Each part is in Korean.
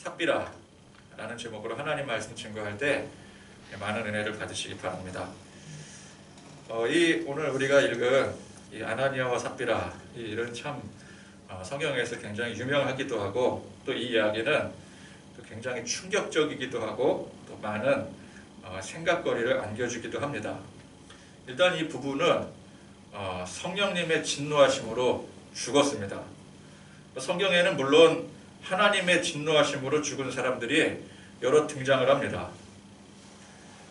삽비라 라는 제목으로 하나님 말씀 증거할 때 많은 은혜를 받으시기 바랍니다. 오늘 우리가 읽은 이 아나니아와 삽비라 이 일은 참 성경에서 굉장히 유명하기도 하고 또 이 이야기는 또 굉장히 충격적이기도 하고 또 많은 생각거리를 안겨주기도 합니다. 일단 이 부부는 성령님의 진노하심으로 죽었습니다. 성경에는 물론 하나님의 진노하심으로 죽은 사람들이 여러 등장을 합니다.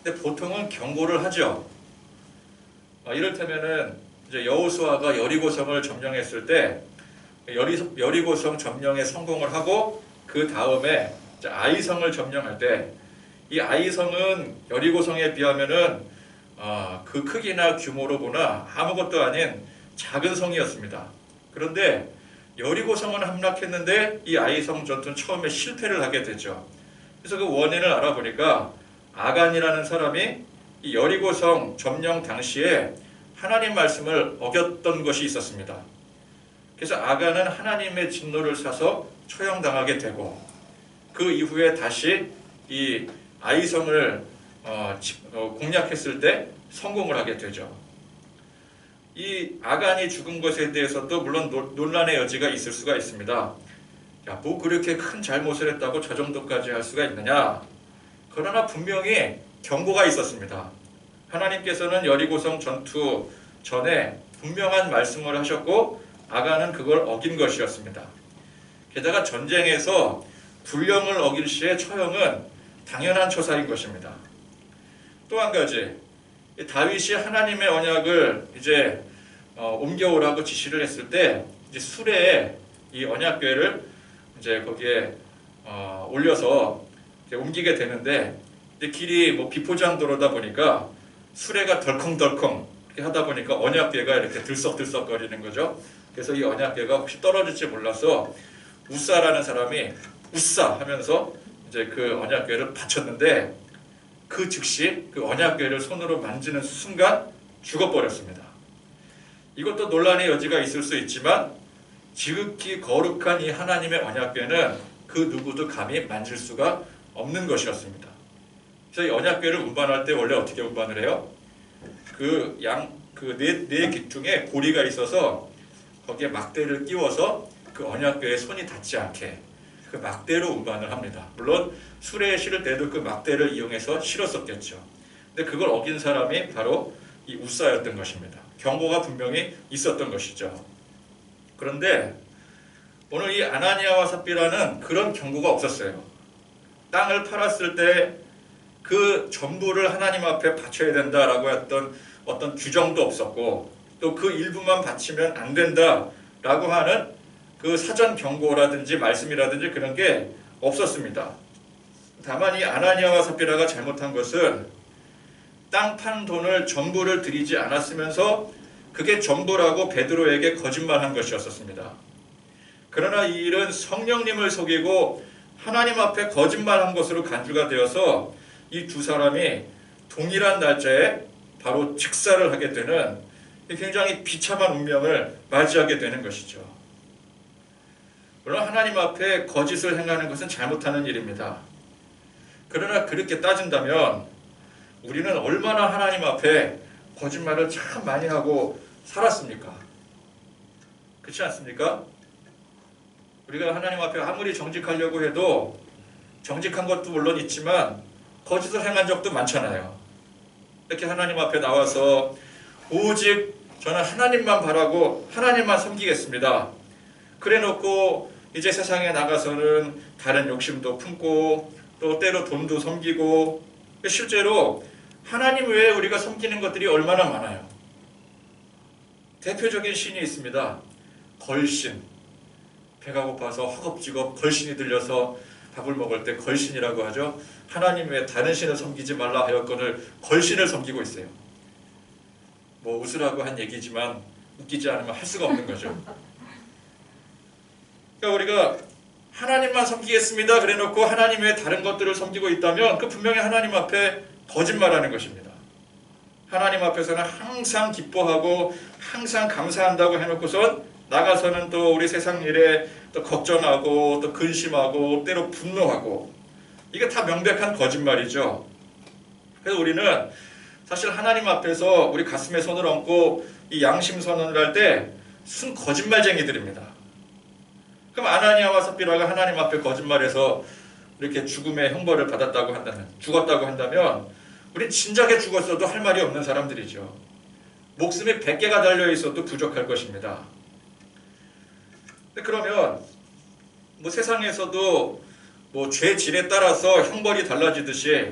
근데 보통은 경고를 하죠. 이를테면은 이제 여호수아가 여리고성을 점령했을 때 여리고성 점령에 성공을 하고 그 다음에 아이성을 점령할 때 이 아이성은 여리고성에 비하면은 그 크기나 규모로 보나 아무것도 아닌 작은 성이었습니다. 그런데 여리고성은 함락했는데 이 아이성 전투는 처음에 실패를 하게 되죠. 그래서 그 원인을 알아보니까 아간이라는 사람이 이 여리고성 점령 당시에 하나님 말씀을 어겼던 것이 있었습니다. 그래서 아간은 하나님의 진노를 사서 처형당하게 되고 그 이후에 다시 이 아이성을 공략했을 때 성공을 하게 되죠. 이 아간이 죽은 것에 대해서도 물론 논란의 여지가 있을 수가 있습니다. 야, 뭐 그렇게 큰 잘못을 했다고 저 정도까지 할 수가 있느냐? 그러나 분명히 경고가 있었습니다. 하나님께서는 여리고성 전투 전에 분명한 말씀을 하셨고 아간은 그걸 어긴 것이었습니다. 게다가 전쟁에서 불령을 어길 시에 처형은 당연한 처사인 것입니다. 또 한 가지, 다윗이 하나님의 언약을 이제 옮겨오라고 지시를 했을 때 이제 수레에 이 언약궤를 이제 거기에 올려서 이제 옮기게 되는데 이제 길이 뭐 비포장도로다 보니까 수레가 덜컹덜컹 이렇게 하다 보니까 언약궤가 이렇게 들썩들썩거리는 거죠. 그래서 이 언약궤가 혹시 떨어질지 몰라서 우사라는 사람이 우사 하면서 이제 그 언약궤를 받쳤는데 그 즉시 그 언약궤를 손으로 만지는 순간 죽어버렸습니다. 이것도 논란의 여지가 있을 수 있지만 지극히 거룩한 이 하나님의 언약궤는 그 누구도 감히 만질 수가 없는 것이었습니다. 그래서 이 언약궤를 운반할 때 원래 어떻게 운반을 해요? 네 귀퉁에 고리가 있어서 거기에 막대를 끼워서 그 언약궤에 손이 닿지 않게 그 막대로 운반을 합니다. 물론 수레에 실을 때도 그 막대를 이용해서 실었었겠죠. 근데 그걸 어긴 사람이 바로 이 우사였던 것입니다. 경고가 분명히 있었던 것이죠. 그런데 오늘 이 아나니아와 삽비라는 그런 경고가 없었어요. 땅을 팔았을 때 그 전부를 하나님 앞에 바쳐야 된다라고 했던 어떤 규정도 없었고 또 그 일부만 바치면 안 된다라고 하는 그 사전 경고라든지 말씀이라든지 그런 게 없었습니다. 다만 이 아나니아와 삽비라가 잘못한 것은 땅 판 돈을 전부를 드리지 않았으면서 그게 전부라고 베드로에게 거짓말한 것이었습니다. 그러나 이 일은 성령님을 속이고 하나님 앞에 거짓말한 것으로 간주가 되어서 이 두 사람이 동일한 날짜에 바로 직사를 하게 되는 굉장히 비참한 운명을 맞이하게 되는 것이죠. 물론 하나님 앞에 거짓을 행하는 것은 잘못하는 일입니다. 그러나 그렇게 따진다면 우리는 얼마나 하나님 앞에 거짓말을 참 많이 하고 살았습니까? 그렇지 않습니까? 우리가 하나님 앞에 아무리 정직하려고 해도 정직한 것도 물론 있지만 거짓을 행한 적도 많잖아요. 이렇게 하나님 앞에 나와서 오직 저는 하나님만 바라고 하나님만 섬기겠습니다. 그래 놓고 이제 세상에 나가서는 다른 욕심도 품고 또 때로 돈도 섬기고 실제로 하나님 외에 우리가 섬기는 것들이 얼마나 많아요. 대표적인 신이 있습니다. 걸신. 배가 고파서 허겁지겁 걸신이 들려서 밥을 먹을 때 걸신이라고 하죠. 하나님 외에 다른 신을 섬기지 말라 하였거늘 걸신을 섬기고 있어요. 뭐 웃으라고 한 얘기지만 웃기지 않으면 할 수가 없는 거죠. 그러니까 우리가 하나님만 섬기겠습니다 그래 놓고 하나님 외에 다른 것들을 섬기고 있다면 그 분명히 하나님 앞에 거짓말하는 것입니다. 하나님 앞에서는 항상 기뻐하고 항상 감사한다고 해놓고선 나가서는 또 우리 세상 일에 또 걱정하고 또 근심하고 때로 분노하고, 이게 다 명백한 거짓말이죠. 그래서 우리는 사실 하나님 앞에서 우리 가슴에 손을 얹고 이 양심 선언을 할 때 순 거짓말쟁이들입니다. 그럼 아나니아와 삽비라가 하나님 앞에 거짓말해서 이렇게 죽음의 형벌을 받았다고 한다면, 죽었다고 한다면 우린 진작에 죽었어도 할 말이 없는 사람들이죠. 목숨이 100개가 달려있어도 부족할 것입니다. 그러면 뭐 세상에서도 뭐 죄질에 따라서 형벌이 달라지듯이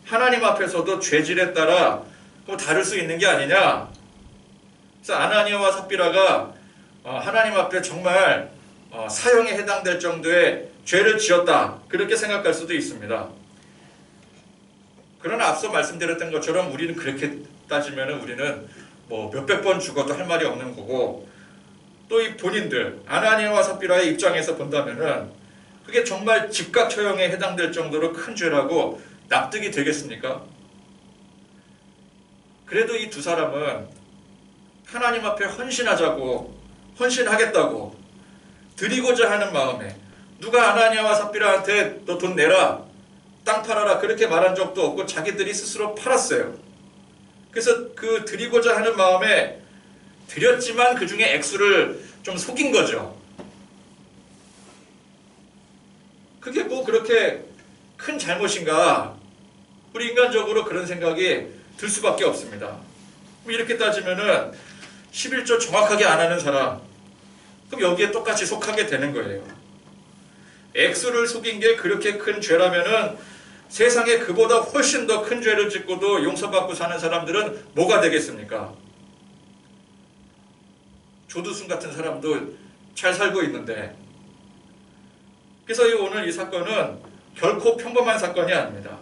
하나님 앞에서도 죄질에 따라 뭐 다를 수 있는 게 아니냐. 그래서 아나니아와 삽비라가 하나님 앞에 정말 사형에 해당될 정도의 죄를 지었다, 그렇게 생각할 수도 있습니다. 그러나 앞서 말씀드렸던 것처럼 우리는 그렇게 따지면 우리는 뭐 몇백 번 죽어도 할 말이 없는 거고, 또 이 본인들 아나니아와 삽비라의 입장에서 본다면은 그게 정말 즉각 처형에 해당될 정도로 큰 죄라고 납득이 되겠습니까? 그래도 이 두 사람은 하나님 앞에 헌신하자고, 헌신하겠다고 드리고자 하는 마음에, 누가 아나니아와 삽비라한테 너 돈 내라, 땅 팔아라 그렇게 말한 적도 없고 자기들이 스스로 팔았어요. 그래서 그 드리고자 하는 마음에 드렸지만 그 중에 액수를 좀 속인 거죠. 그게 뭐 그렇게 큰 잘못인가? 우리 인간적으로 그런 생각이 들 수밖에 없습니다. 이렇게 따지면은 11조 정확하게 안 하는 사람, 그럼 여기에 똑같이 속하게 되는 거예요. 액수를 속인 게 그렇게 큰 죄라면은 세상에 그보다 훨씬 더 큰 죄를 짓고도 용서받고 사는 사람들은 뭐가 되겠습니까? 조두순 같은 사람도 잘 살고 있는데. 그래서 오늘 이 사건은 결코 평범한 사건이 아닙니다.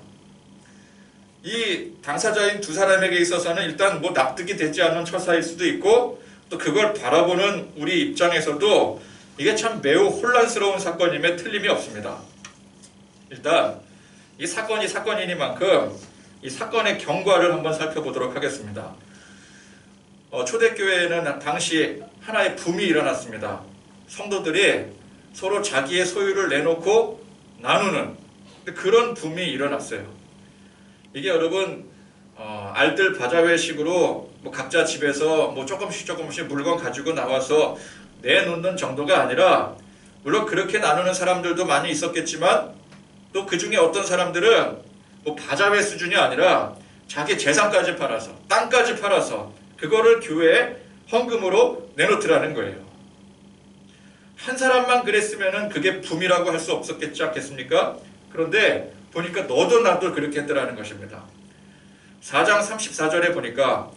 이 당사자인 두 사람에게 있어서는 일단 뭐 납득이 되지 않는 처사일 수도 있고, 또 그걸 바라보는 우리 입장에서도 이게 참 매우 혼란스러운 사건임에 틀림이 없습니다. 일단 이 사건이 사건이니만큼 이 사건의 경과를 한번 살펴보도록 하겠습니다. 초대교회에는 당시 하나의 붐이 일어났습니다. 성도들이 서로 자기의 소유를 내놓고 나누는 그런 붐이 일어났어요. 이게 여러분 알뜰 바자회식으로 뭐 각자 집에서 뭐 조금씩 물건 가지고 나와서 내놓는 정도가 아니라, 물론 그렇게 나누는 사람들도 많이 있었겠지만 또 그 중에 어떤 사람들은 뭐 바자회 수준이 아니라 자기 재산까지 팔아서, 땅까지 팔아서 그거를 교회에 헌금으로 내놓더라는 거예요. 한 사람만 그랬으면은 그게 붐이라고 할 수 없었겠지 않겠습니까? 그런데 보니까 너도 나도 그렇게 했더라는 것입니다. 4장 34절에 보니까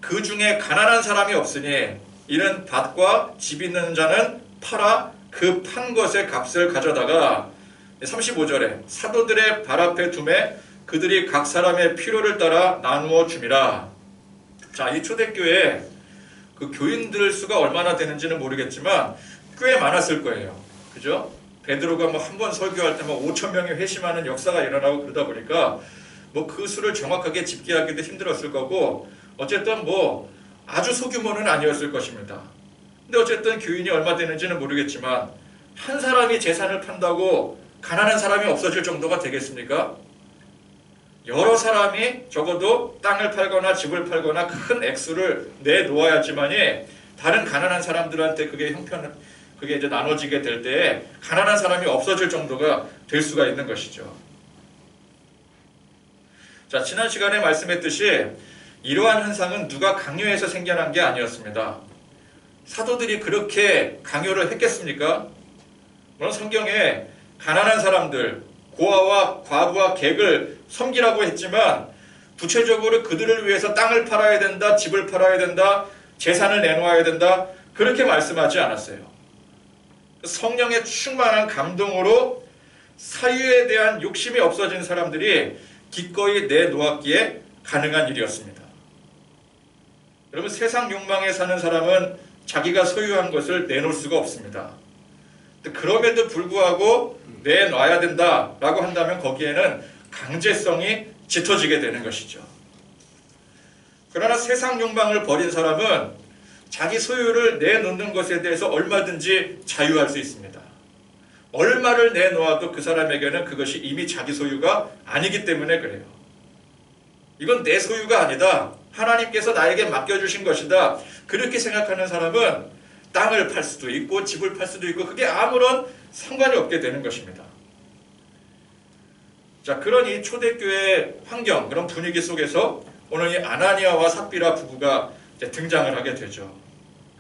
그 중에 가난한 사람이 없으니 이는 밭과 집 있는 자는 팔아 그 판 것의 값을 가져다가, 35절에 사도들의 발 앞에 두매 그들이 각 사람의 필요를 따라 나누어 줌이라. 자, 이 초대교회에 그 교인들 수가 얼마나 되는지는 모르겠지만 꽤 많았을 거예요. 그죠? 베드로가 뭐 한 번 설교할 때만 5,000명이 회심하는 역사가 일어나고 그러다 보니까 뭐 그 수를 정확하게 집계하기도 힘들었을 거고, 어쨌든 뭐 아주 소규모는 아니었을 것입니다. 근데 어쨌든 교인이 얼마 되는지는 모르겠지만 한 사람이 재산을 판다고 가난한 사람이 없어질 정도가 되겠습니까? 여러 사람이 적어도 땅을 팔거나 집을 팔거나 큰 액수를 내놓아야지만이 다른 가난한 사람들한테 그게 이제 나눠지게 될 때에 가난한 사람이 없어질 정도가 될 수가 있는 것이죠. 자, 지난 시간에 말씀했듯이 이러한 현상은 누가 강요해서 생겨난 게 아니었습니다. 사도들이 그렇게 강요를 했겠습니까? 물론 성경에 가난한 사람들, 고아와 과부와 객을 섬기라고 했지만 구체적으로 그들을 위해서 땅을 팔아야 된다, 집을 팔아야 된다, 재산을 내놓아야 된다, 그렇게 말씀하지 않았어요. 성령의 충만한 감동으로 사유에 대한 욕심이 없어진 사람들이 기꺼이 내놓았기에 가능한 일이었습니다. 여러분, 세상 욕망에 사는 사람은 자기가 소유한 것을 내놓을 수가 없습니다. 그럼에도 불구하고 내놔야 된다라고 한다면 거기에는 강제성이 짙어지게 되는 것이죠. 그러나 세상 욕망을 버린 사람은 자기 소유를 내놓는 것에 대해서 얼마든지 자유할 수 있습니다. 얼마를 내놓아도 그 사람에게는 그것이 이미 자기 소유가 아니기 때문에 그래요. 이건 내 소유가 아니다. 하나님께서 나에게 맡겨주신 것이다. 그렇게 생각하는 사람은 땅을 팔 수도 있고 집을 팔 수도 있고 그게 아무런 상관이 없게 되는 것입니다. 자, 그런 이 초대교회 환경, 그런 분위기 속에서 오늘 이 아나니아와 삽비라 부부가 이제 등장을 하게 되죠.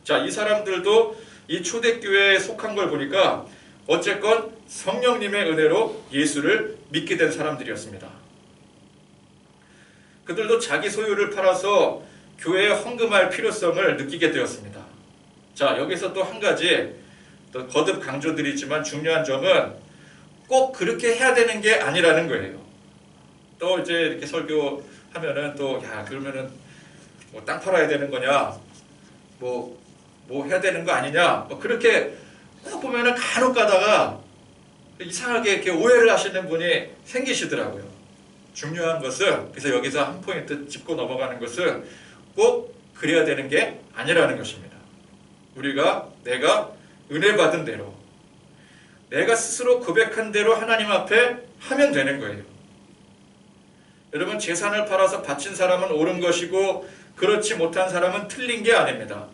자, 이 사람들도 이 초대교회에 속한 걸 보니까 어쨌건 성령님의 은혜로 예수를 믿게 된 사람들이었습니다. 그들도 자기 소유를 팔아서 교회에 헌금할 필요성을 느끼게 되었습니다. 자, 여기서 또 한 가지 또 거듭 강조드리지만 중요한 점은 꼭 그렇게 해야 되는 게 아니라는 거예요. 또 이제 이렇게 설교하면은 또 야, 그러면은 뭐 땅 팔아야 되는 거냐, 뭐 해야 되는 거 아니냐, 뭐 그렇게 꼭 보면은 간혹 가다가 이상하게 이렇게 오해를 하시는 분이 생기시더라고요. 중요한 것은, 그래서 여기서 한 포인트 짚고 넘어가는 것은 꼭 그래야 되는 게 아니라는 것입니다. 내가 은혜 받은 대로, 내가 스스로 고백한 대로 하나님 앞에 하면 되는 거예요. 여러분, 재산을 팔아서 바친 사람은 옳은 것이고 그렇지 못한 사람은 틀린 게 아닙니다.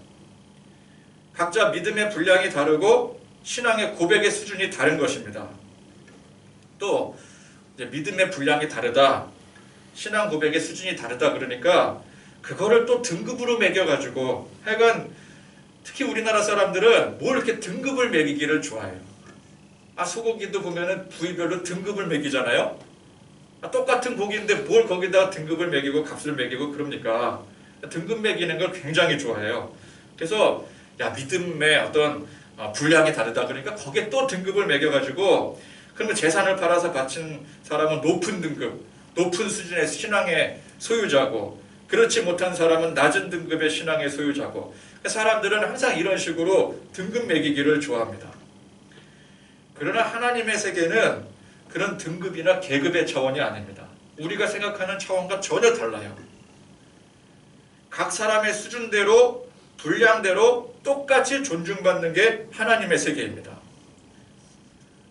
각자 믿음의 분량이 다르고 신앙의 고백의 수준이 다른 것입니다. 또 이제 믿음의 분량이 다르다, 신앙 고백의 수준이 다르다 그러니까 그거를 또 등급으로 매겨가지고, 하여간 특히 우리나라 사람들은 뭘 이렇게 등급을 매기기를 좋아해요. 소고기도 보면은 부위별로 등급을 매기잖아요. 똑같은 고기인데 뭘 거기다 등급을 매기고 값을 매기고 그럽니까? 등급 매기는 걸 굉장히 좋아해요. 그래서 야, 믿음의 어떤 분량이 다르다 그러니까 거기에 또 등급을 매겨가지고, 그러면 재산을 팔아서 바친 사람은 높은 등급, 높은 수준의 신앙의 소유자고, 그렇지 못한 사람은 낮은 등급의 신앙의 소유자고, 사람들은 항상 이런 식으로 등급 매기기를 좋아합니다. 그러나 하나님의 세계는 그런 등급이나 계급의 차원이 아닙니다. 우리가 생각하는 차원과 전혀 달라요. 각 사람의 수준대로, 분량대로 똑같이 존중받는 게 하나님의 세계입니다.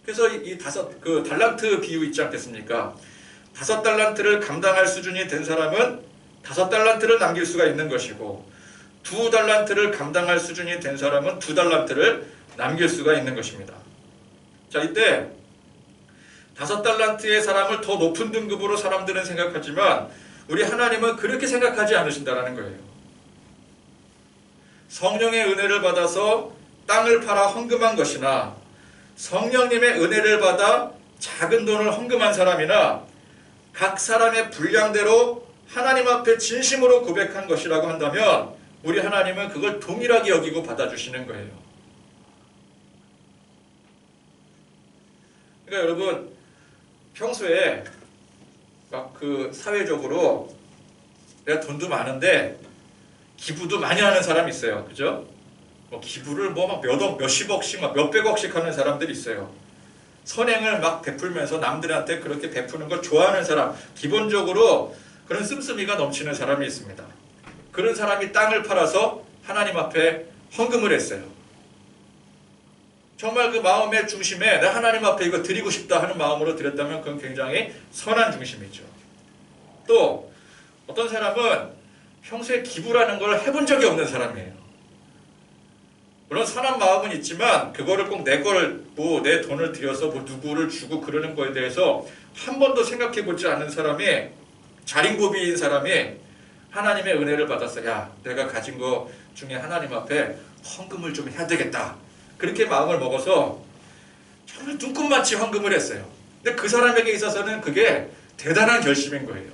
그래서 이 달란트 비유 있지 않겠습니까? 5달란트를 감당할 수준이 된 사람은 5달란트를 남길 수가 있는 것이고, 2달란트를 감당할 수준이 된 사람은 2달란트를 남길 수가 있는 것입니다. 자, 이때 5달란트의 사람을 더 높은 등급으로 사람들은 생각하지만 우리 하나님은 그렇게 생각하지 않으신다는 거예요. 성령의 은혜를 받아서 땅을 팔아 헌금한 것이나 성령님의 은혜를 받아 작은 돈을 헌금한 사람이나 각 사람의 분량대로 하나님 앞에 진심으로 고백한 것이라고 한다면 우리 하나님은 그걸 동일하게 여기고 받아주시는 거예요. 그러니까 여러분, 평소에 막 사회적으로 내가 돈도 많은데 기부도 많이 하는 사람이 있어요. 그죠? 기부를 막 몇십억씩, 막 몇백억씩 하는 사람들이 있어요. 선행을 막 베풀면서 남들한테 그렇게 베푸는 걸 좋아하는 사람, 기본적으로 그런 씀씀이가 넘치는 사람이 있습니다. 그런 사람이 땅을 팔아서 하나님 앞에 헌금을 했어요. 정말 그 마음의 중심에 내가 하나님 앞에 이거 드리고 싶다 하는 마음으로 드렸다면 그건 굉장히 선한 중심이죠. 또 어떤 사람은 평소에 기부라는 걸 해본 적이 없는 사람이에요. 물론 선한 마음은 있지만 그거를 꼭 내 돈을 들여서 누구를 주고 그러는 거에 대해서 한 번도 생각해 보지 않은 사람이, 자린고비인 사람이 하나님의 은혜를 받아서 야, 내가 가진 거 중에 하나님 앞에 헌금을 좀 해야 되겠다, 그렇게 마음을 먹어서 정말 눈꽃만치 헌금을 했어요. 근데 그 사람에게 있어서는 그게 대단한 결심인 거예요.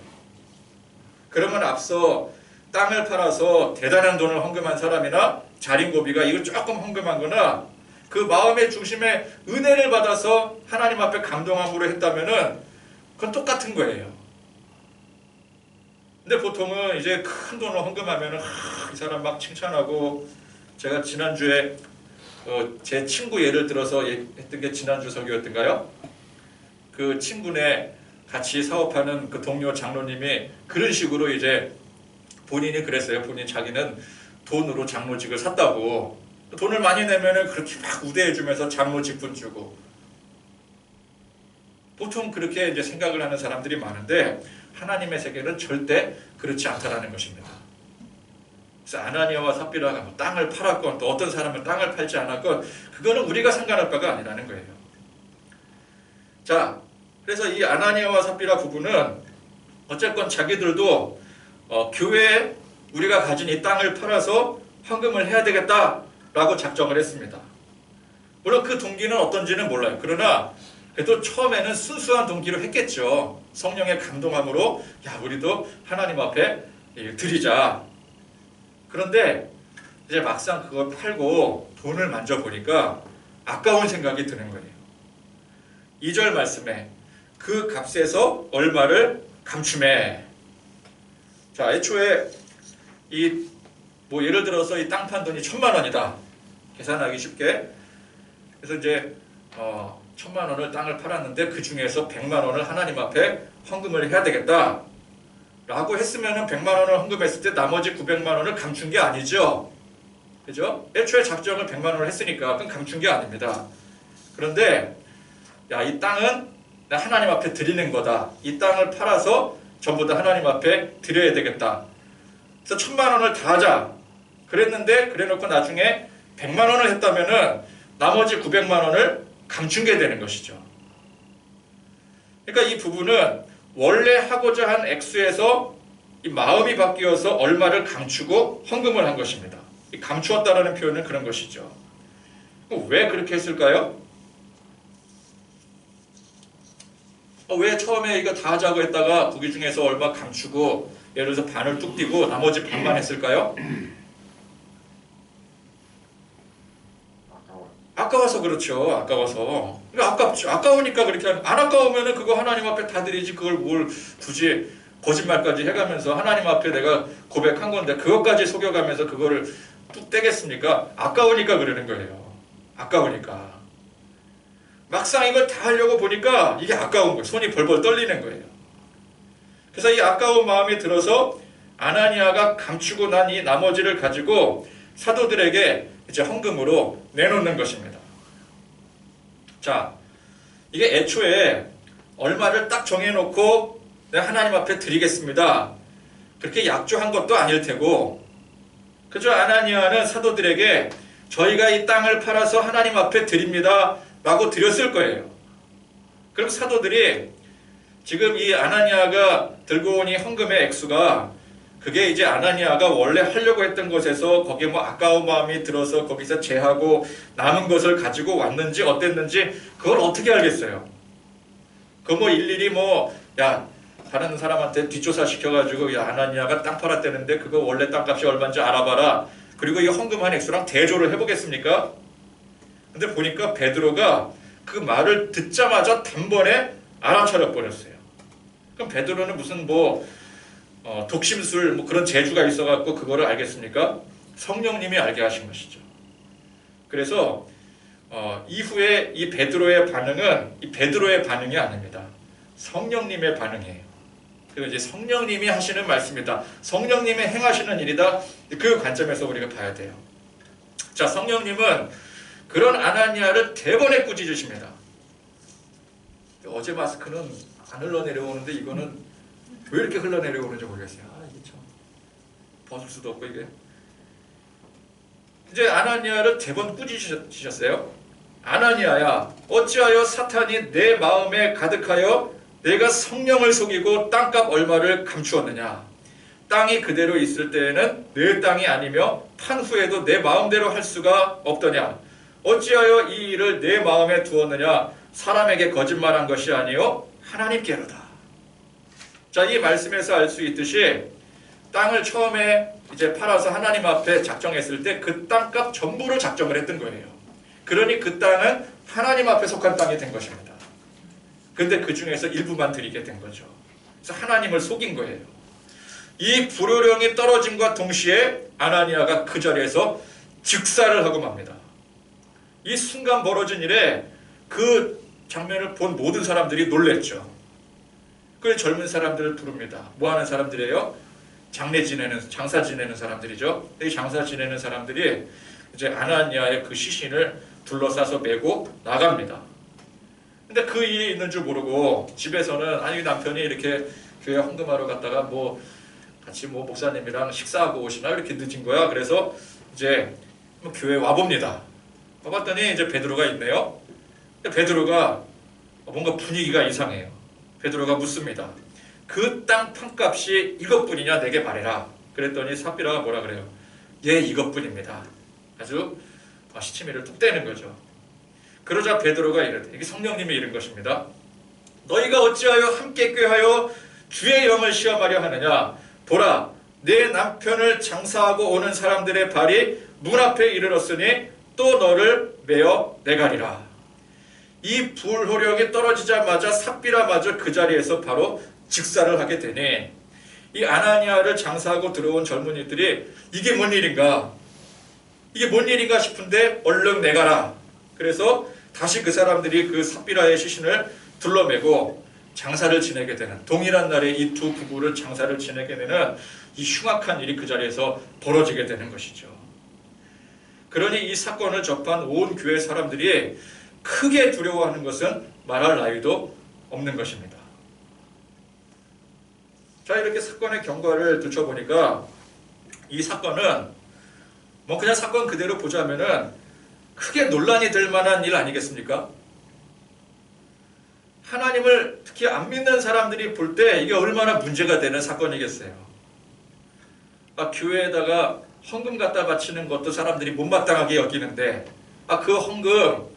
그러면 앞서 땅을 팔아서 대단한 돈을 헌금한 사람이나 자린고비가 이걸 조금 헌금한 거나 그 마음의 중심에 은혜를 받아서 하나님 앞에 감동함으로 했다면은 그건 똑같은 거예요. 근데 보통은 이제 큰 돈을 헌금하면은 이 사람 막 칭찬하고, 제가 지난주에 제 친구 예를 들어서 했던 게 지난주 설교였던가요? 그 친구네 같이 사업하는 그 동료 장로님이 그런 식으로 이제 본인이 그랬어요. 자기는 돈으로 장로직을 샀다고. 돈을 많이 내면은 그렇게 막 우대해주면서 장로직분 주고. 보통 그렇게 이제 생각을 하는 사람들이 많은데 하나님의 세계는 절대 그렇지 않다라는 것입니다. 그래서 아나니아와 삽비라가 뭐 땅을 팔았건 또 어떤 사람은 땅을 팔지 않았건 그거는 우리가 상관할 바가 아니라는 거예요. 자, 그래서 이 아나니아와 삽비라 부부는 어쨌건 자기들도 교회에 우리가 가진 이 땅을 팔아서 헌금을 해야 되겠다라고 작정을 했습니다. 물론 그 동기는 어떤지는 몰라요. 그러나 그래도 처음에는 순수한 동기로 했겠죠. 성령의 감동함으로 야 우리도 하나님 앞에 드리자. 그런데 이제 막상 그걸 팔고 돈을 만져보니까 아까운 생각이 드는 거예요. 2절 말씀에 그 값에서 얼마를 감춤해. 자, 애초에 뭐 예를 들어서 이 땅 판 돈이 1,000만 원이다. 계산하기 쉽게. 그래서 이제 1,000만 원을 땅을 팔았는데 그 중에서 100만 원을 하나님 앞에 헌금을 해야 되겠다. 라고 했으면은 100만 원을 헌금했을 때 나머지 900만 원을 감춘 게 아니죠. 그죠? 애초에 작정을 100만 원을 했으니까 그건 감춘 게 아닙니다. 그런데 야, 이 땅은 하나님 앞에 드리는 거다. 이 땅을 팔아서 전부 다 하나님 앞에 드려야 되겠다. 그래서 1,000만 원을 다 하자. 그랬는데 그래놓고 나중에 100만 원을 했다면은 나머지 900만 원을 감춘 게 되는 것이죠. 그러니까 이 부부는 원래 하고자 한 액수에서 이 마음이 바뀌어서 얼마를 감추고 헌금을 한 것입니다. 이 감추었다라는 표현은 그런 것이죠. 왜 그렇게 했을까요? 왜 처음에 이거 다 하자고 했다가 거기 중에서 얼마 감추고 예를 들어서 반을 뚝 띄고 나머지 반만 했을까요? 아까워서 그렇죠. 아까워서. 아깝죠. 아까우니까 그렇게 안 아까우면은 그거 하나님 앞에 다 드리지 그걸 뭘 굳이 거짓말까지 해가면서 하나님 앞에 내가 고백한 건데 그것까지 속여가면서 그거를 뚝 떼겠습니까? 아까우니까 그러는 거예요. 아까우니까. 막상 이걸 다 하려고 보니까 이게 아까운 거예요. 손이 벌벌 떨리는 거예요. 그래서 이 아까운 마음이 들어서 아나니아가 감추고 난 이 나머지를 가지고 사도들에게 이제 헌금으로 내놓는 것입니다. 자, 이게 애초에 얼마를 딱 정해놓고 내가 하나님 앞에 드리겠습니다. 그렇게 약조한 것도 아닐 테고, 그죠? 아나니아는 사도들에게 저희가 이 땅을 팔아서 하나님 앞에 드립니다. 라고 드렸을 거예요. 그럼 사도들이 지금 이 아나니아가 들고 온 이 헌금의 액수가 그게 이제 아나니아가 원래 하려고 했던 것에서 거기에 뭐 아까운 마음이 들어서 거기서 제하고 남은 것을 가지고 왔는지 어땠는지 그걸 어떻게 알겠어요? 그 뭐 일일이 야 다른 사람한테 뒷조사 시켜가지고 야 아나니아가 땅 팔았다는데 그거 원래 땅값이 얼마인지 알아봐라. 그리고 이 헌금한 액수랑 대조를 해보겠습니까? 근데 보니까 베드로가 그 말을 듣자마자 단번에 알아차려 버렸어요. 그럼 베드로는 무슨 독심술 그런 재주가 있어갖고 그거를 알겠습니까? 성령님이 알게 하신 것이죠. 그래서 이후에 이 베드로의 반응은 이 베드로의 반응이 아닙니다. 성령님의 반응이에요. 그리고 이제 성령님이 하시는 말씀이다. 성령님이 행하시는 일이다. 그 관점에서 우리가 봐야 돼요. 자, 성령님은 그런 아나니아를 대번에 꾸짖으십니다. 어제 마스크는 안 흘러내려오는데 이거는 왜 이렇게 흘러내려오는지 모르겠어요. 이게 참 벗을 수도 없고 이게. 이제 아나니아를 대번 꾸짖으셨어요. 아나니아야, 어찌하여 사탄이 내 마음에 가득하여 내가 성령을 속이고 땅값 얼마를 감추었느냐. 땅이 그대로 있을 때에는 내 땅이 아니며 판 후에도 내 마음대로 할 수가 없더냐. 어찌하여 이 일을 내 마음에 두었느냐. 사람에게 거짓말한 것이 아니요 하나님께로다. 자, 이 말씀에서 알 수 있듯이 땅을 처음에 이제 팔아서 하나님 앞에 작정했을 때 그 땅값 전부를 작정을 했던 거예요. 그러니 그 땅은 하나님 앞에 속한 땅이 된 것입니다. 그런데 그 중에서 일부만 드리게 된 거죠. 그래서 하나님을 속인 거예요. 이 불효령이 떨어짐과 동시에 아나니아가 그 자리에서 즉사를 하고 맙니다. 이 순간 벌어진 일에 그 장면을 본 모든 사람들이 놀랬죠. 그래서 젊은 사람들을 부릅니다. 뭐 하는 사람들이에요? 장사 지내는 사람들이죠. 이 장사 지내는 사람들이 이제 아나니아의 그 시신을 둘러싸서 메고 나갑니다. 근데 그 일이 있는 줄 모르고 집에서는 아니 남편이 이렇게 교회 헌금하러 갔다가 뭐 같이 뭐 목사님이랑 식사하고 오시나 이렇게 늦은 거야. 그래서 이제 교회 와봅니다. 와봤더니 이제 베드로가 있네요. 베드로가 뭔가 분위기가 이상해요. 베드로가 묻습니다. 그 땅 판값이 이것뿐이냐 내게 말해라. 그랬더니 삽비라가 뭐라 그래요? 예, 이것뿐입니다. 아주 시치미를 뚝 떼는 거죠. 그러자 베드로가 이르되, 이게 성령님이 이른 것입니다. 너희가 어찌하여 함께 꾀하여 주의 영을 시험하려 하느냐? 보라, 내 남편을 장사하고 오는 사람들의 발이 문 앞에 이르렀으니 또 너를 메어 내가리라. 이 불호령이 떨어지자마자 삽비라마저 그 자리에서 바로 직사를 하게 되니 이 아나니아를 장사하고 들어온 젊은이들이 이게 뭔 일인가? 이게 뭔 일인가 싶은데 얼른 내가라. 그래서 다시 그 사람들이 그 삽비라의 시신을 둘러매고 장사를 지내게 되는, 동일한 날에 이 두 부부를 장사를 지내게 되는 이 흉악한 일이 그 자리에서 벌어지게 되는 것이죠. 그러니 이 사건을 접한 온 교회 사람들이 크게 두려워하는 것은 말할 나위도 없는 것입니다. 자, 이렇게 사건의 경과를 들춰보니까 이 사건은 뭐 그냥 사건 그대로 보자면은 크게 논란이 될 만한 일 아니겠습니까? 하나님을 특히 안 믿는 사람들이 볼 때 이게 얼마나 문제가 되는 사건이겠어요. 교회에다가 헌금 갖다 바치는 것도 사람들이 못마땅하게 여기는데 그 헌금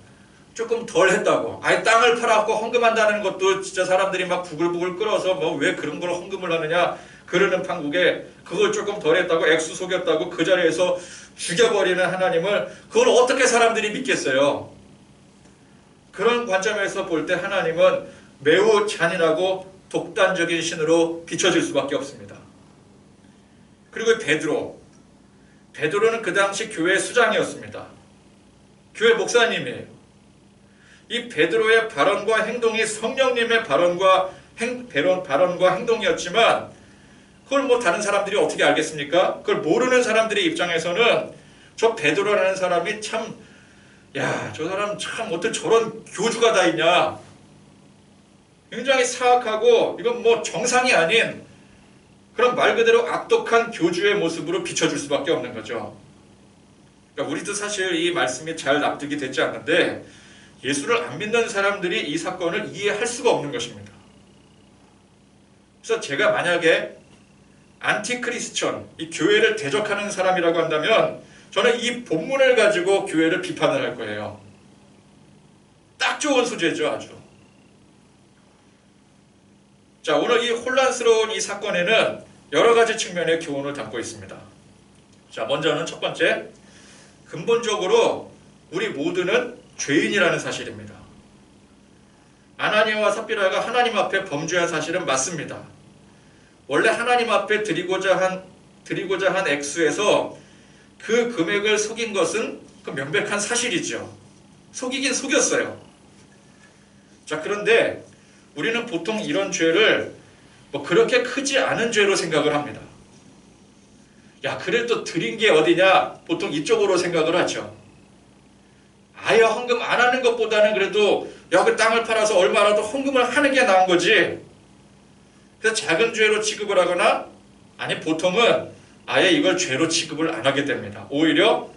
조금 덜 했다고, 아예 땅을 팔아갖고 헌금한다는 것도 진짜 사람들이 막 부글부글 끓어서 뭐 왜 그런 걸 헌금을 하느냐 그러는 판국에 그걸 조금 덜 했다고 액수 속였다고 그 자리에서 죽여버리는 하나님을 그걸 어떻게 사람들이 믿겠어요? 그런 관점에서 볼 때 하나님은 매우 잔인하고 독단적인 신으로 비춰질 수밖에 없습니다. 그리고 베드로는 그 당시 교회 수장이었습니다. 교회 목사님이에요. 이 베드로의 발언과 행동이 성령님의 발언과 행동이었지만 그걸 뭐 다른 사람들이 어떻게 알겠습니까? 그걸 모르는 사람들의 입장에서는 저 베드로라는 사람이 참, 야, 저 사람 참 어떻게 저런 교주가 다 있냐. 굉장히 사악하고 이건 뭐 정상이 아닌 그런 말 그대로 악독한 교주의 모습으로 비춰줄 수밖에 없는 거죠. 그러니까 우리도 사실 이 말씀이 잘 납득이 되지 않는데 예수를 안 믿는 사람들이 이 사건을 이해할 수가 없는 것입니다. 그래서 제가 만약에 안티크리스천, 이 교회를 대적하는 사람이라고 한다면 저는 이 본문을 가지고 교회를 비판을 할 거예요. 딱 좋은 소재죠, 아주. 자, 오늘 이 혼란스러운 이 사건에는 여러 가지 측면의 교훈을 담고 있습니다. 자, 먼저는 첫 번째, 근본적으로 우리 모두는 죄인이라는 사실입니다. 아나니아와 삽비라가 하나님 앞에 범죄한 사실은 맞습니다. 원래 하나님 앞에 드리고자 한 액수에서 그 금액을 속인 것은 그 명백한 사실이죠. 속이긴 속였어요. 자, 그런데 우리는 보통 이런 죄를 뭐 그렇게 크지 않은 죄로 생각을 합니다. 야, 그래도 드린 게 어디냐? 보통 이쪽으로 생각을 하죠. 아예 헌금 안 하는 것보다는 그래도 야, 그 땅을 팔아서 얼마라도 헌금을 하는 게 나은 거지. 그래서 작은 죄로 취급을 하거나 아니 보통은 아예 이걸 죄로 취급을 안 하게 됩니다. 오히려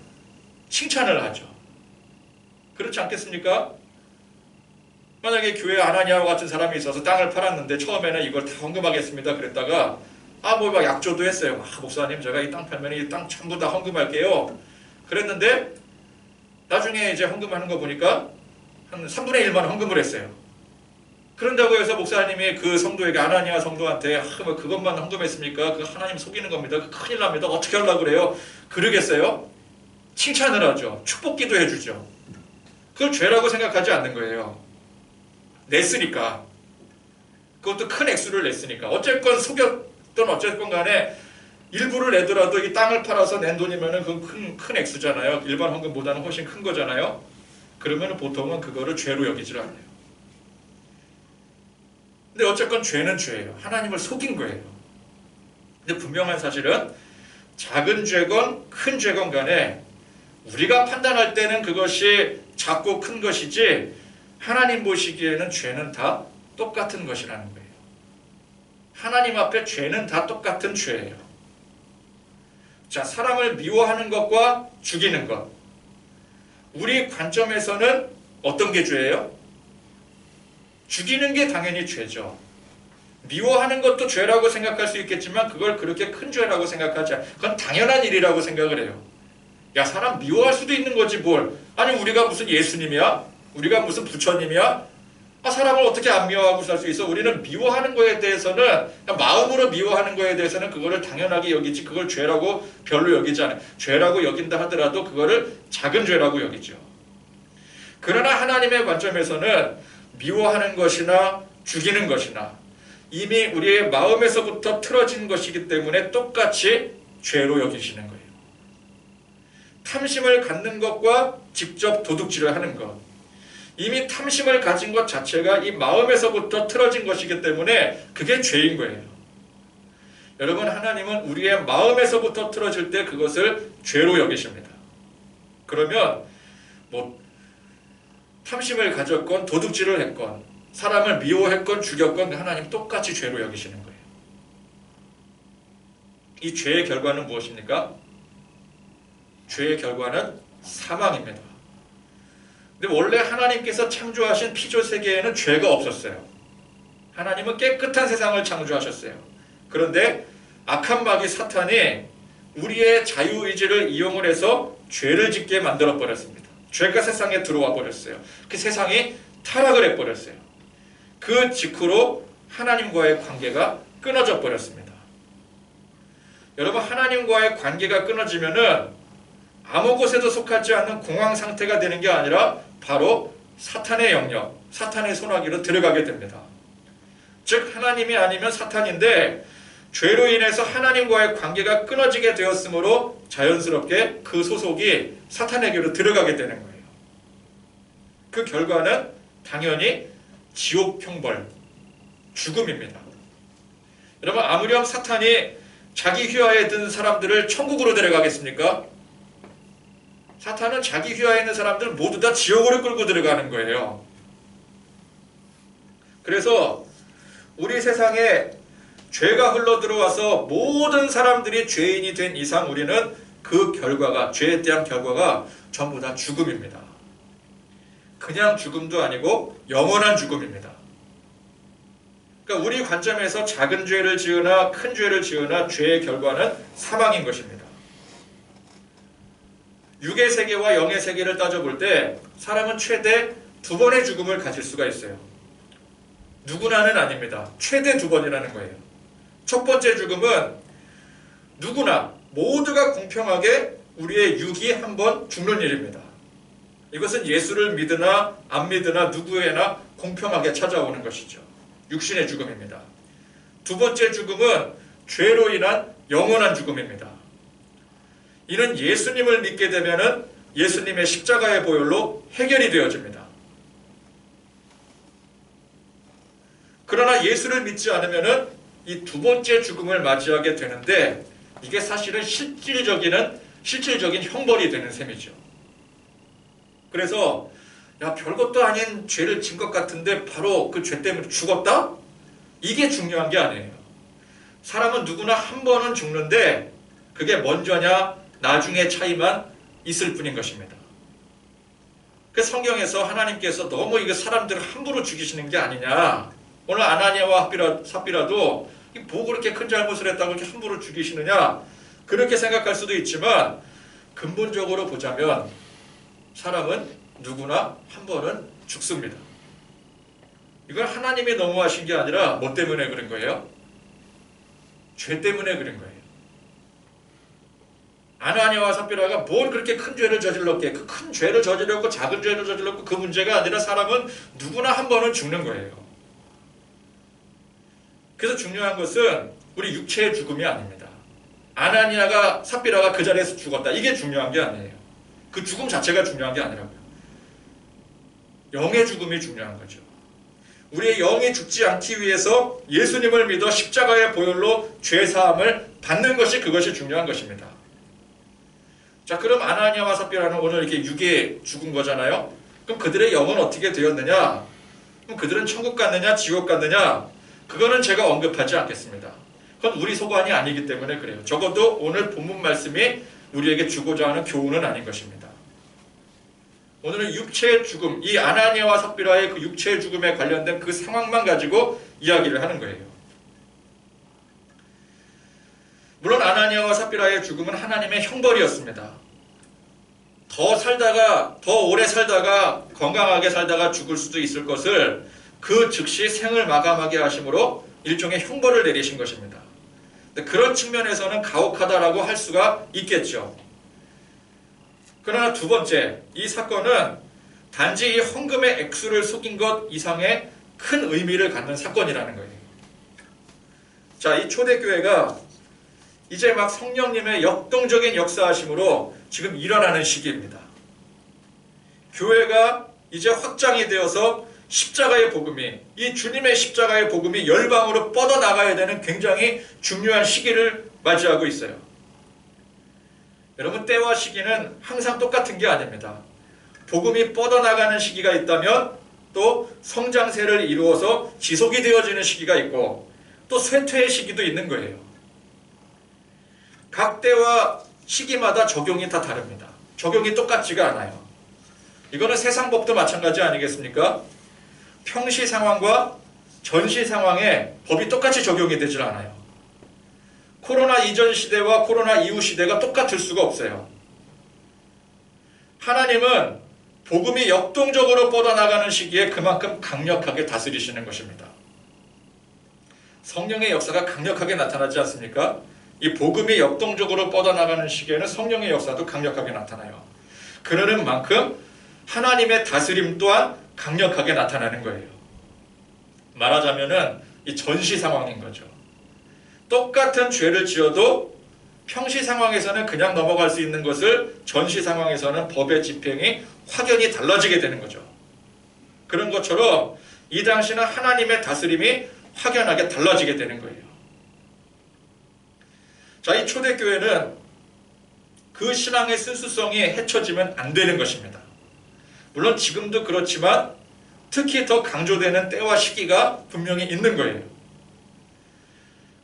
칭찬을 하죠. 그렇지 않겠습니까? 만약에 교회 아나니아와 같은 사람이 있어서 땅을 팔았는데 처음에는 이걸 다 헌금하겠습니다 그랬다가 뭐 막 약조도 했어요. 목사님 제가 이 땅 팔면 이 땅 전부 다 헌금할게요. 그랬는데 나중에 이제 헌금하는 거 보니까 한 3분의 1만 헌금을 했어요. 그런다고 해서 목사님이 그 성도에게 아나니아 성도한테 뭐 그것만 헌금했습니까? 그 하나님 속이는 겁니다. 큰일 납니다. 어떻게 하려고 그래요? 그러겠어요? 칭찬을 하죠. 축복기도 해주죠. 그걸 죄라고 생각하지 않는 거예요. 냈으니까. 그것도 큰 액수를 냈으니까. 어쨌건 속였던 어쨌건 간에 일부를 내더라도 이 땅을 팔아서 낸 돈이면은 그건 큰 액수잖아요. 일반 헌금보다는 훨씬 큰 거잖아요. 그러면 보통은 그거를 죄로 여기질 않아요. 근데 어쨌건 죄는 죄예요. 하나님을 속인 거예요. 근데 분명한 사실은 작은 죄건 큰 죄건 간에 우리가 판단할 때는 그것이 작고 큰 것이지 하나님 보시기에는 죄는 다 똑같은 것이라는 거예요. 하나님 앞에 죄는 다 똑같은 죄예요. 자, 사람을 미워하는 것과 죽이는 것. 우리 관점에서는 어떤 게 죄예요? 죽이는 게 당연히 죄죠. 미워하는 것도 죄라고 생각할 수 있겠지만 그걸 그렇게 큰 죄라고 생각하지 않아요. 그건 당연한 일이라고 생각을 해요. 야, 사람 미워할 수도 있는 거지 뭘. 아니 우리가 무슨 예수님이야? 우리가 무슨 부처님이야? 사람을 어떻게 안 미워하고 살 수 있어? 우리는 미워하는 거에 대해서는 마음으로 미워하는 거에 대해서는 그거를 당연하게 여기지 그걸 죄라고 별로 여기지 않아요. 죄라고 여긴다 하더라도 그거를 작은 죄라고 여기죠. 그러나 하나님의 관점에서는 미워하는 것이나 죽이는 것이나 이미 우리의 마음에서부터 틀어진 것이기 때문에 똑같이 죄로 여기시는 거예요. 탐심을 갖는 것과 직접 도둑질을 하는 것. 이미 탐심을 가진 것 자체가 이 마음에서부터 틀어진 것이기 때문에 그게 죄인 거예요. 여러분, 하나님은 우리의 마음에서부터 틀어질 때 그것을 죄로 여기십니다. 그러면 탐심을 가졌건 도둑질을 했건 사람을 미워했건 죽였건 하나님 똑같이 죄로 여기시는 거예요. 이 죄의 결과는 무엇입니까? 죄의 결과는 사망입니다. 근데 원래 하나님께서 창조하신 피조 세계에는 죄가 없었어요. 하나님은 깨끗한 세상을 창조하셨어요. 그런데 악한 마귀 사탄이 우리의 자유의지를 이용을 해서 죄를 짓게 만들어 버렸습니다. 죄가 세상에 들어와 버렸어요. 그 세상이 타락을 해버렸어요. 그 직후로 하나님과의 관계가 끊어져 버렸습니다. 여러분, 하나님과의 관계가 끊어지면은 아무 곳에도 속하지 않는 공황 상태가 되는 게 아니라 바로 사탄의 영역, 사탄의 손아귀로 들어가게 됩니다. 즉 하나님이 아니면 사탄인데 죄로 인해서 하나님과의 관계가 끊어지게 되었으므로 자연스럽게 그 소속이 사탄에게로 들어가게 되는 거예요. 그 결과는 당연히 지옥 형벌, 죽음입니다. 여러분, 아무렴 사탄이 자기 휘하에 든 사람들을 천국으로 데려가겠습니까? 사탄은 자기 휘하에 있는 사람들 모두 다 지옥으로 끌고 들어가는 거예요. 그래서 우리 세상에 죄가 흘러 들어와서 모든 사람들이 죄인이 된 이상 우리는 그 결과가, 죄에 대한 결과가 전부 다 죽음입니다. 그냥 죽음도 아니고 영원한 죽음입니다. 그러니까 우리 관점에서 작은 죄를 지으나 큰 죄를 지으나 죄의 결과는 사망인 것입니다. 육의 세계와 영의 세계를 따져볼 때 사람은 최대 2번의 죽음을 가질 수가 있어요. 누구나는 아닙니다. 최대 2번이라는 거예요. 첫 번째 죽음은 누구나 모두가 공평하게 우리의 육이 한 번 죽는 일입니다. 이것은 예수를 믿으나 안 믿으나 누구에나 공평하게 찾아오는 것이죠. 육신의 죽음입니다. 두 번째 죽음은 죄로 인한 영원한 죽음입니다. 이는 예수님을 믿게 되면은 예수님의 십자가의 보혈로 해결이 되어집니다. 그러나 예수를 믿지 않으면은 이 두 번째 죽음을 맞이하게 되는데 이게 사실은 실질적인 형벌이 되는 셈이죠. 그래서 야, 별것도 아닌 죄를 진 것 같은데 바로 그 죄 때문에 죽었다? 이게 중요한 게 아니에요. 사람은 누구나 한 번은 죽는데 그게 먼저냐 나중의 차이만 있을 뿐인 것입니다. 그 성경에서 하나님께서 너무 이거 사람들을 함부로 죽이시는 게 아니냐. 오늘 아나니아와 삽비라도 뭐 그렇게 큰 잘못을 했다고 이렇게 함부로 죽이시느냐. 그렇게 생각할 수도 있지만 근본적으로 보자면 사람은 누구나 한 번은 죽습니다. 이건 하나님이 너무하신 게 아니라 뭐 때문에 그런 거예요? 죄 때문에 그런 거예요. 아나니아와 삽비라가 뭘 그렇게 큰 죄를 저질렀게, 그 큰 죄를 저질렀고 작은 죄를 저질렀고 그 문제가 아니라 사람은 누구나 한 번은 죽는 거예요. 그래서 중요한 것은 우리 육체의 죽음이 아닙니다. 아나니아가 삽비라가 그 자리에서 죽었다. 이게 중요한 게 아니에요. 그 죽음 자체가 중요한 게 아니라고요. 영의 죽음이 중요한 거죠. 우리의 영이 죽지 않기 위해서 예수님을 믿어 십자가의 보혈로 죄사함을 받는 것이 그것이 중요한 것입니다. 자, 그럼 아나니아와 삽비라는 오늘 이렇게 육에 죽은 거잖아요. 그럼 그들의 영은 어떻게 되었느냐? 그럼 그들은 천국 갔느냐 지옥 갔느냐? 그거는 제가 언급하지 않겠습니다. 그건 우리 소관이 아니기 때문에 그래요. 적어도 오늘 본문 말씀이 우리에게 주고자 하는 교훈은 아닌 것입니다. 오늘은 육체의 죽음, 이 아나니아와 삽비라의 그 육체의 죽음에 관련된 그 상황만 가지고 이야기를 하는 거예요. 물론 아나니아와 삽비라의 죽음은 하나님의 형벌이었습니다. 더 오래 살다가 건강하게 살다가 죽을 수도 있을 것을 그 즉시 생을 마감하게 하심으로 일종의 형벌을 내리신 것입니다. 그런 측면에서는 가혹하다라고 할 수가 있겠죠. 그러나 두 번째, 이 사건은 단지 이 헌금의 액수를 속인 것 이상의 큰 의미를 갖는 사건이라는 거예요. 자, 이 초대교회가 이제 막 성령님의 역동적인 역사하심으로 지금 일어나는 시기입니다. 교회가 이제 확장이 되어서 십자가의 복음이, 이 주님의 십자가의 복음이 열방으로 뻗어나가야 되는 굉장히 중요한 시기를 맞이하고 있어요. 여러분, 때와 시기는 항상 똑같은 게 아닙니다. 복음이 뻗어나가는 시기가 있다면 또 성장세를 이루어서 지속이 되어지는 시기가 있고 또 쇠퇴의 시기도 있는 거예요. 각 때와 시기마다 적용이 다 다릅니다. 적용이 똑같지가 않아요. 이거는 세상 법도 마찬가지 아니겠습니까? 평시 상황과 전시 상황에 법이 똑같이 적용이 되질 않아요. 코로나 이전 시대와 코로나 이후 시대가 똑같을 수가 없어요. 하나님은 복음이 역동적으로 뻗어나가는 시기에 그만큼 강력하게 다스리시는 것입니다. 성령의 역사가 강력하게 나타나지 않습니까? 이 복음이 역동적으로 뻗어나가는 시기에는 성령의 역사도 강력하게 나타나요. 그러는 만큼 하나님의 다스림 또한 강력하게 나타나는 거예요. 말하자면은 이 전시 상황인 거죠. 똑같은 죄를 지어도 평시 상황에서는 그냥 넘어갈 수 있는 것을 전시 상황에서는 법의 집행이 확연히 달라지게 되는 거죠. 그런 것처럼 이 당시는 하나님의 다스림이 확연하게 달라지게 되는 거예요. 자, 이 초대교회는 그 신앙의 순수성이 헤쳐지면 안 되는 것입니다. 물론 지금도 그렇지만 특히 더 강조되는 때와 시기가 분명히 있는 거예요.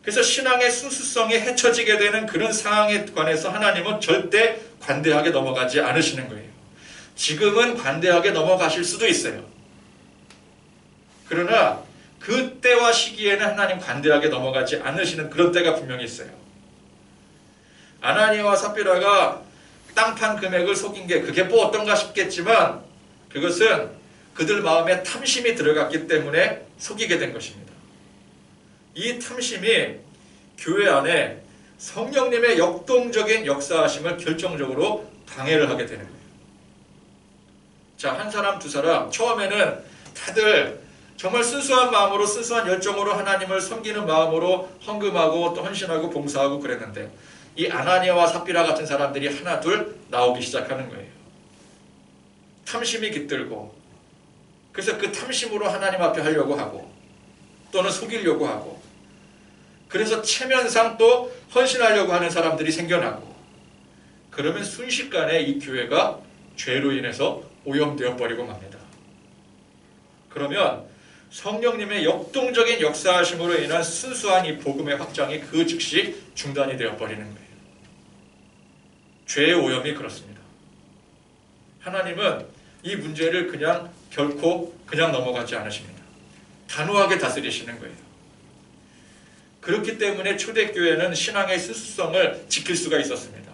그래서 신앙의 순수성이 헤쳐지게 되는 그런 상황에 관해서 하나님은 절대 관대하게 넘어가지 않으시는 거예요. 지금은 관대하게 넘어가실 수도 있어요. 그러나 그 때와 시기에는 하나님 관대하게 넘어가지 않으시는 그런 때가 분명히 있어요. 아나니아와 삽비라가 땅 판 금액을 속인 게 그게 뭐 어떤가 싶겠지만 그것은 그들 마음에 탐심이 들어갔기 때문에 속이게 된 것입니다. 이 탐심이 교회 안에 성령님의 역동적인 역사하심을 결정적으로 방해를 하게 되는 거예요. 자, 한 사람, 두 사람, 처음에는 다들 정말 순수한 마음으로, 순수한 열정으로 하나님을 섬기는 마음으로 헌금하고 또 헌신하고 봉사하고 그랬는데 이 아나니아와 삽비라 같은 사람들이 하나, 둘 나오기 시작하는 거예요. 탐심이 깃들고 그래서 그 탐심으로 하나님 앞에 하려고 하고 또는 속이려고 하고 그래서 체면상 또 헌신하려고 하는 사람들이 생겨나고 그러면 순식간에 이 교회가 죄로 인해서 오염되어 버리고 맙니다. 그러면 성령님의 역동적인 역사하심으로 인한 순수한 이 복음의 확장이 그 즉시 중단이 되어 버리는 거예요. 죄의 오염이 그렇습니다. 하나님은 이 문제를 그냥 결코 그냥 넘어가지 않으십니다. 단호하게 다스리시는 거예요. 그렇기 때문에 초대교회는 신앙의 순수성을 지킬 수가 있었습니다.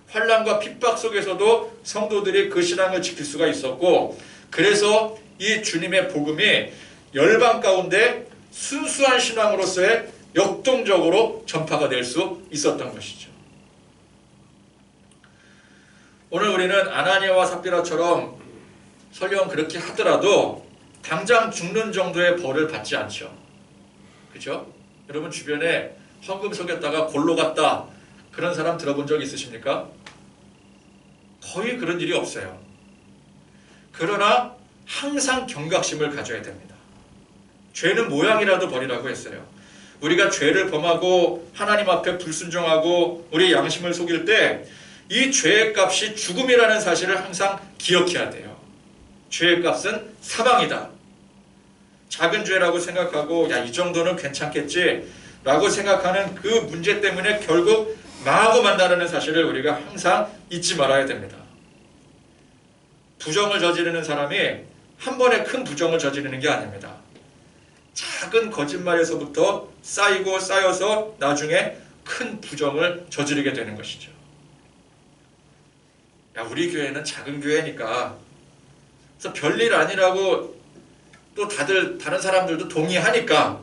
환난과 핍박 속에서도 성도들이 그 신앙을 지킬 수가 있었고 그래서 이 주님의 복음이 열방 가운데 순수한 신앙으로서의 역동적으로 전파가 될 수 있었던 것이죠. 오늘 우리는 아나니아와 삽비라처럼 설령 그렇게 하더라도 당장 죽는 정도의 벌을 받지 않죠. 그죠? 여러분 주변에 헌금 속였다가 골로 갔다 그런 사람 들어본 적 있으십니까? 거의 그런 일이 없어요. 그러나 항상 경각심을 가져야 됩니다. 죄는 모양이라도 버리라고 했어요. 우리가 죄를 범하고 하나님 앞에 불순종하고 우리의 양심을 속일 때 이 죄의 값이 죽음이라는 사실을 항상 기억해야 돼요. 죄의 값은 사망이다. 작은 죄라고 생각하고 야, 이 정도는 괜찮겠지 라고 생각하는 그 문제 때문에 결국 망하고 만다는 사실을 우리가 항상 잊지 말아야 됩니다. 부정을 저지르는 사람이 한 번에 큰 부정을 저지르는 게 아닙니다. 작은 거짓말에서부터 쌓이고 쌓여서 나중에 큰 부정을 저지르게 되는 것이죠. 야, 우리 교회는 작은 교회니까 그래서 별일 아니라고 또 다른 사람들도 동의하니까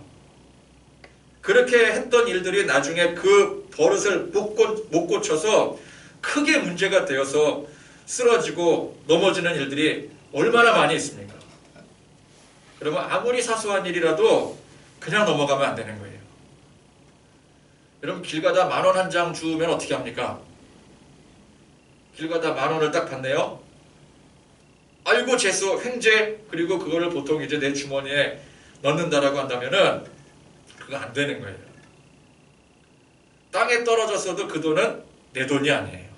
그렇게 했던 일들이 나중에 그 버릇을 못 고쳐서 크게 문제가 되어서 쓰러지고 넘어지는 일들이 얼마나 많이 있습니까? 그러면 아무리 사소한 일이라도 그냥 넘어가면 안 되는 거예요. 여러분 길 가다 10,000원 한 장 주우면 어떻게 합니까? 길 가다 10,000원을 딱 받네요. 아이고 재수 횡재 그리고 그거를 보통 이제 내 주머니에 넣는다라고 한다면은 그거 안 되는 거예요. 땅에 떨어졌어도 그 돈은 내 돈이 아니에요.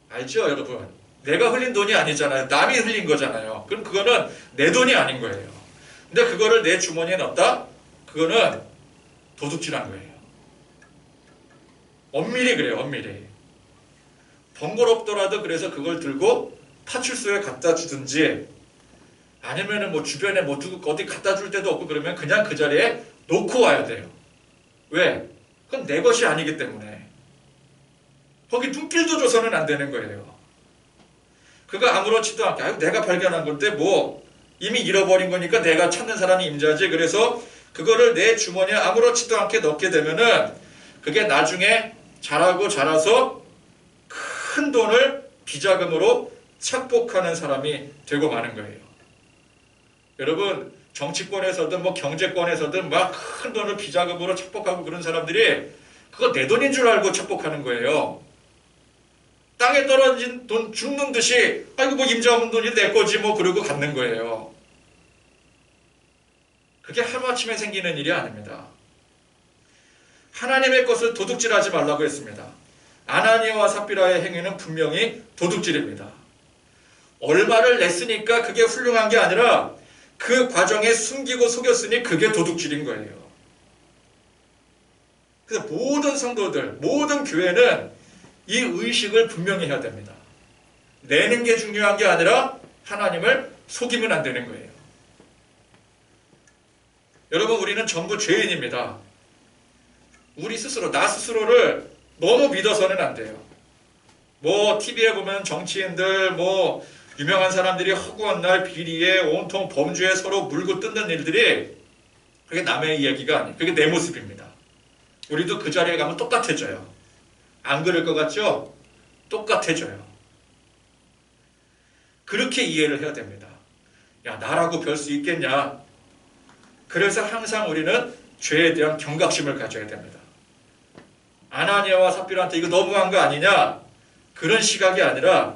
알죠 여러분? 내가 흘린 돈이 아니잖아요. 남이 흘린 거잖아요. 그럼 그거는 내 돈이 아닌 거예요. 근데 그거를 내 주머니에 넣었다? 그거는 도둑질한 거예요. 엄밀히 그래요. 엄밀히. 번거롭더라도 그래서 그걸 들고 파출소에 갖다 주든지 아니면은 뭐 주변에 뭐 두고 어디 갖다 줄 데도 없고 그러면 그냥 그 자리에 놓고 와야 돼요. 왜? 그건 내 것이 아니기 때문에. 거기 눈길도 줘서는 안 되는 거예요. 그거 아무렇지도 않게 아유 내가 발견한 건데 뭐 이미 잃어버린 거니까 내가 찾는 사람이 임자지. 그래서 그거를 내 주머니에 아무렇지도 않게 넣게 되면은 그게 나중에 자라서 큰 돈을 비자금으로 착복하는 사람이 되고 마는 거예요. 여러분 정치권에서든 뭐 경제권에서든 막 큰 돈을 비자금으로 착복하고 그런 사람들이 그거 내 돈인 줄 알고 착복하는 거예요. 땅에 떨어진 돈 죽는 듯이 아이고 뭐 임자 없는 돈이 내 거지 뭐 그러고 갖는 거예요. 그게 하루아침에 생기는 일이 아닙니다. 하나님의 것을 도둑질하지 말라고 했습니다. 아나니아와 삽비라의 행위는 분명히 도둑질입니다. 얼마를 냈으니까 그게 훌륭한 게 아니라 그 과정에 숨기고 속였으니 그게 도둑질인 거예요. 그래서 모든 성도들, 모든 교회는 이 의식을 분명히 해야 됩니다. 내는 게 중요한 게 아니라 하나님을 속이면 안 되는 거예요. 여러분 우리는 전부 죄인입니다. 우리 스스로, 나 스스로를 너무 믿어서는 안 돼요. 뭐 TV에 보면 정치인들 뭐 유명한 사람들이 허구한 날 비리에 온통 범죄에 서로 물고 뜯는 일들이 그게 남의 이야기가 아니에요. 그게 내 모습입니다. 우리도 그 자리에 가면 똑같아져요. 안 그럴 것 같죠? 똑같아져요. 그렇게 이해를 해야 됩니다. 야 나라고 별 수 있겠냐? 그래서 항상 우리는 죄에 대한 경각심을 가져야 됩니다. 아나니아와 삽비라한테 이거 너무한 거 아니냐? 그런 시각이 아니라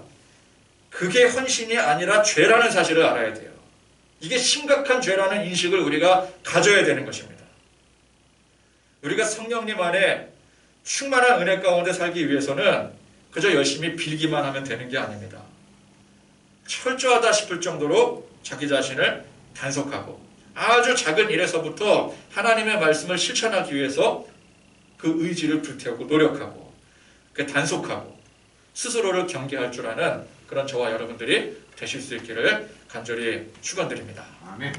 그게 헌신이 아니라 죄라는 사실을 알아야 돼요. 이게 심각한 죄라는 인식을 우리가 가져야 되는 것입니다. 우리가 성령님 안에 충만한 은혜 가운데 살기 위해서는 그저 열심히 빌기만 하면 되는 게 아닙니다. 철저하다 싶을 정도로 자기 자신을 단속하고 아주 작은 일에서부터 하나님의 말씀을 실천하기 위해서 그 의지를 불태우고 노력하고 단속하고 스스로를 경계할 줄 아는 그런 저와 여러분들이 되실 수 있기를 간절히 축원드립니다. 아멘.